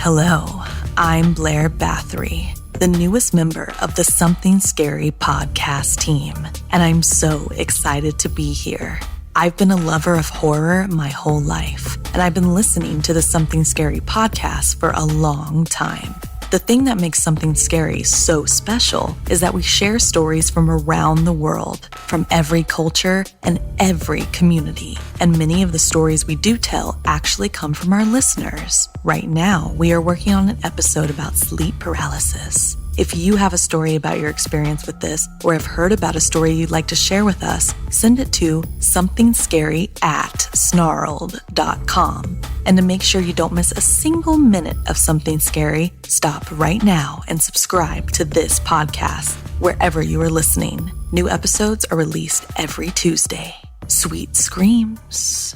Hello, I'm Blair Bathory, the newest member of the Something Scary podcast team, and I'm so excited to be here. I've been a lover of horror my whole life, and I've been listening to the Something Scary podcast for a long time. The thing that makes Something Scary so special is that we share stories from around the world, from every culture and every community. And many of the stories we do tell actually come from our listeners. Right now, we are working on an episode about sleep paralysis. If you have a story about your experience with this, or have heard about a story you'd like to share with us, send it to somethingscary@snarled.com. And to make sure you don't miss a single minute of Something Scary, stop right now and subscribe to this podcast, wherever you are listening. New episodes are released every Tuesday. Sweet screams.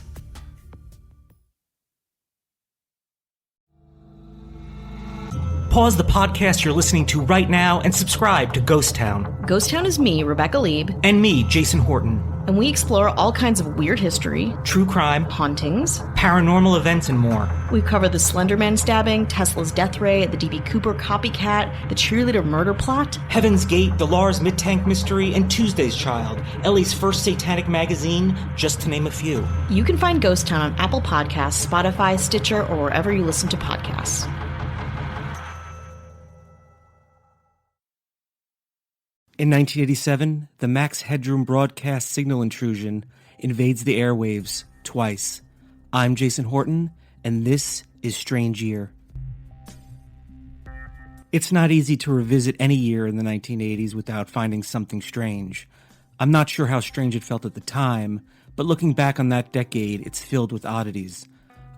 Pause the podcast you're listening to right now and subscribe to Ghost Town. Ghost Town is me, Rebecca Lieb. And me, Jason Horton. And we explore all kinds of weird history, true crime, hauntings, paranormal events, and more. We've covered the Slender Man stabbing, Tesla's death ray, the D.B. Cooper copycat, the cheerleader murder plot, Heaven's Gate, the Lars Midtank mystery, and Tuesday's Child, Ellie's first satanic magazine, just to name a few. You can find Ghost Town on Apple Podcasts, Spotify, Stitcher, or wherever you listen to podcasts. In 1987, the Max Headroom broadcast signal intrusion invades the airwaves twice. I'm Jason Horton, and this is Strange Year. It's not easy to revisit any year in the 1980s without finding something strange. I'm not sure how strange it felt at the time, but looking back on that decade, it's filled with oddities.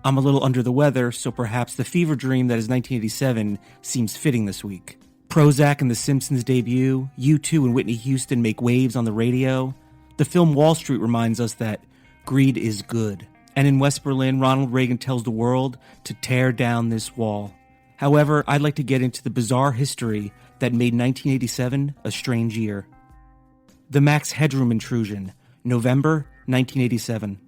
I'm a little under the weather, so perhaps the fever dream that is 1987 seems fitting this week. Prozac and The Simpsons debut, U2 and Whitney Houston make waves on the radio. The film Wall Street reminds us that greed is good. And in West Berlin, Ronald Reagan tells the world to tear down this wall. However, I'd like to get into the bizarre history that made 1987 a strange year. The Max Headroom intrusion, November 1987.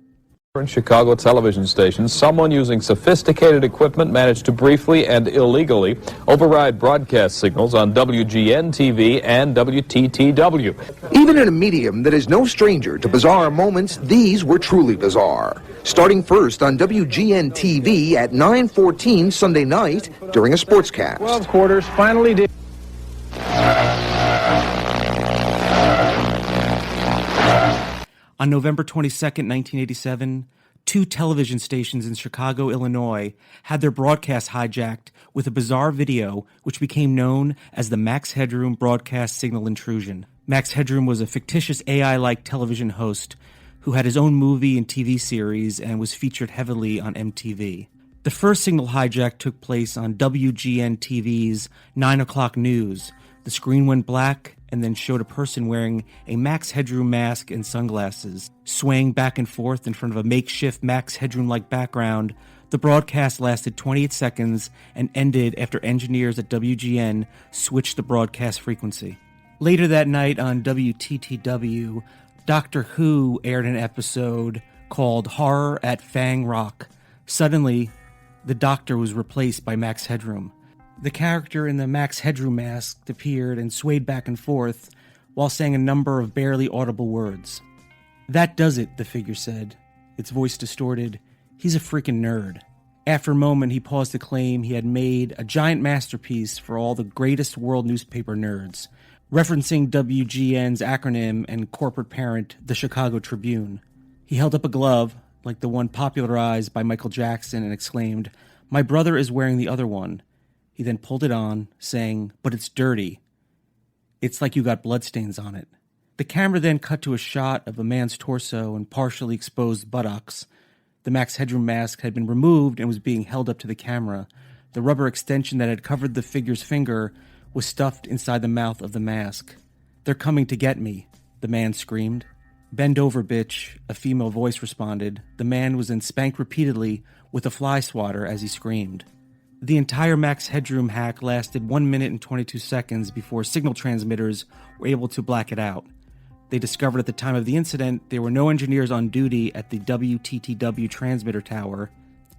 In Chicago television stations, someone using sophisticated equipment managed to briefly and illegally override broadcast signals on WGN-TV and WTTW. Even in a medium that is no stranger to bizarre moments, these were truly bizarre. Starting first on WGN-TV at 9:14 Sunday night during a sportscast. 12 quarters finally did. On November 22nd, 1987, two television stations in Chicago, Illinois, had their broadcast hijacked with a bizarre video which became known as the Max Headroom broadcast signal intrusion. Max Headroom was a fictitious AI-like television host who had his own movie and TV series and was featured heavily on MTV. The first signal hijack took place on WGN-TV's 9 o'clock news. The screen went black and then showed a person wearing a Max Headroom mask and sunglasses, swaying back and forth in front of a makeshift Max Headroom-like background. The broadcast lasted 28 seconds and ended after engineers at WGN switched the broadcast frequency. Later that night on WTTW, Doctor Who aired an episode called Horror at Fang Rock. Suddenly, the Doctor was replaced by Max Headroom. The character in the Max Headroom mask appeared and swayed back and forth while saying a number of barely audible words. "That does it," the figure said, its voice distorted. "He's a freaking nerd." After a moment, he paused to claim he had made a giant masterpiece for all the greatest world newspaper nerds, referencing WGN's acronym and corporate parent, the Chicago Tribune. He held up a glove, like the one popularized by Michael Jackson, and exclaimed, "My brother is wearing the other one." He then pulled it on, saying, "But it's dirty. It's like you got bloodstains on it." The camera then cut to a shot of a man's torso and partially exposed buttocks. The Max Headroom mask had been removed and was being held up to the camera. The rubber extension that had covered the figure's finger was stuffed inside the mouth of the mask. "They're coming to get me," the man screamed. "Bend over, bitch," a female voice responded. The man was then spanked repeatedly with a fly swatter as he screamed. The entire Max Headroom hack lasted 1 minute and 22 seconds before signal transmitters were able to black it out. They discovered at the time of the incident there were no engineers on duty at the WTTW transmitter tower.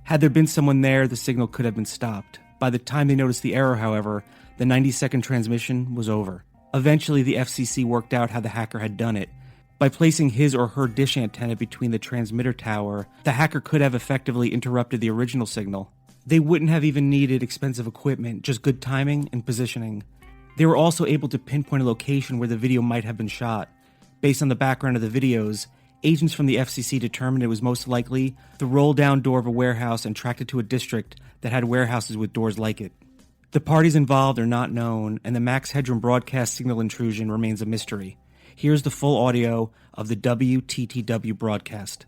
Had there been someone there, the signal could have been stopped. By the time they noticed the error, however, the 90-second transmission was over. Eventually, the FCC worked out how the hacker had done it. By placing his or her dish antenna between the transmitter tower, the hacker could have effectively interrupted the original signal. They wouldn't have even needed expensive equipment, just good timing and positioning. They were also able to pinpoint a location where the video might have been shot. Based on the background of the videos, agents from the FCC determined it was most likely the roll-down door of a warehouse and tracked it to a district that had warehouses with doors like it. The parties involved are not known, and the Max Headroom broadcast signal intrusion remains a mystery. Here's the full audio of the WTTW broadcast.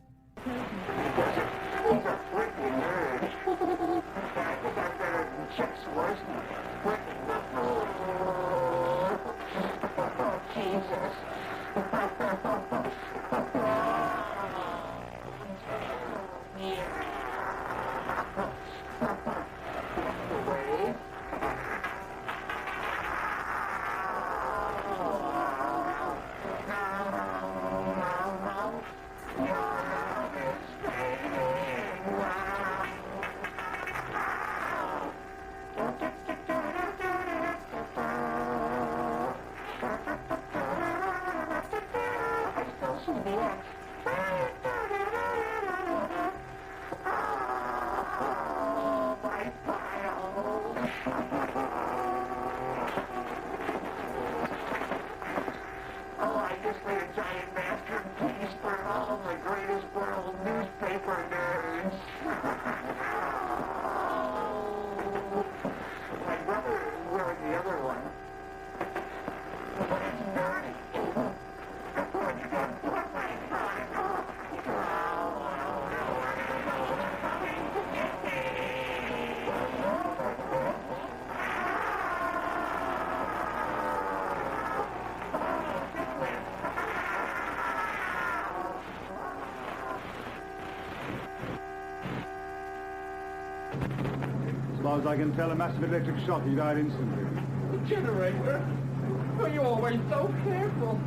As far as I can tell, a massive electric shock. He died instantly. The generator? Oh, you're always so careful.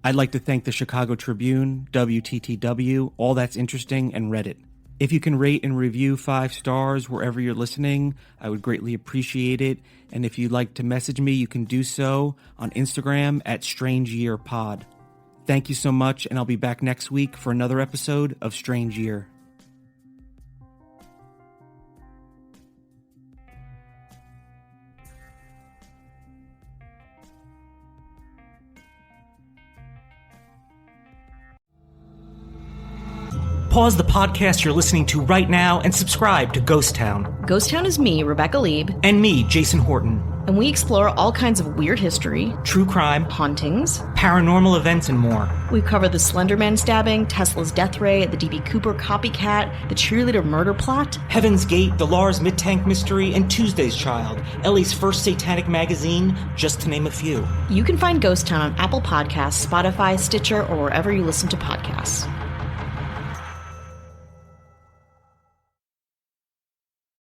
I'd like to thank the Chicago Tribune, WTTW, All That's Interesting, and Reddit. If you can rate and review 5 stars wherever you're listening, I would greatly appreciate it. And if you'd like to message me, you can do so on Instagram at Strange Year Pod. Thank you so much, and I'll be back next week for another episode of Strange Year. Pause the podcast you're listening to right now and subscribe to Ghost Town. Ghost Town is me, Rebecca Lieb. And me, Jason Horton. And we explore all kinds of weird history, true crime, hauntings, paranormal events, and more. We cover the Slender Man stabbing, Tesla's death ray, the D.B. Cooper copycat, the cheerleader murder plot, Heaven's Gate, the Lars Mid-Tank mystery, and Tuesday's Child, Ellie's first satanic magazine, just to name a few. You can find Ghost Town on Apple Podcasts, Spotify, Stitcher, or wherever you listen to podcasts.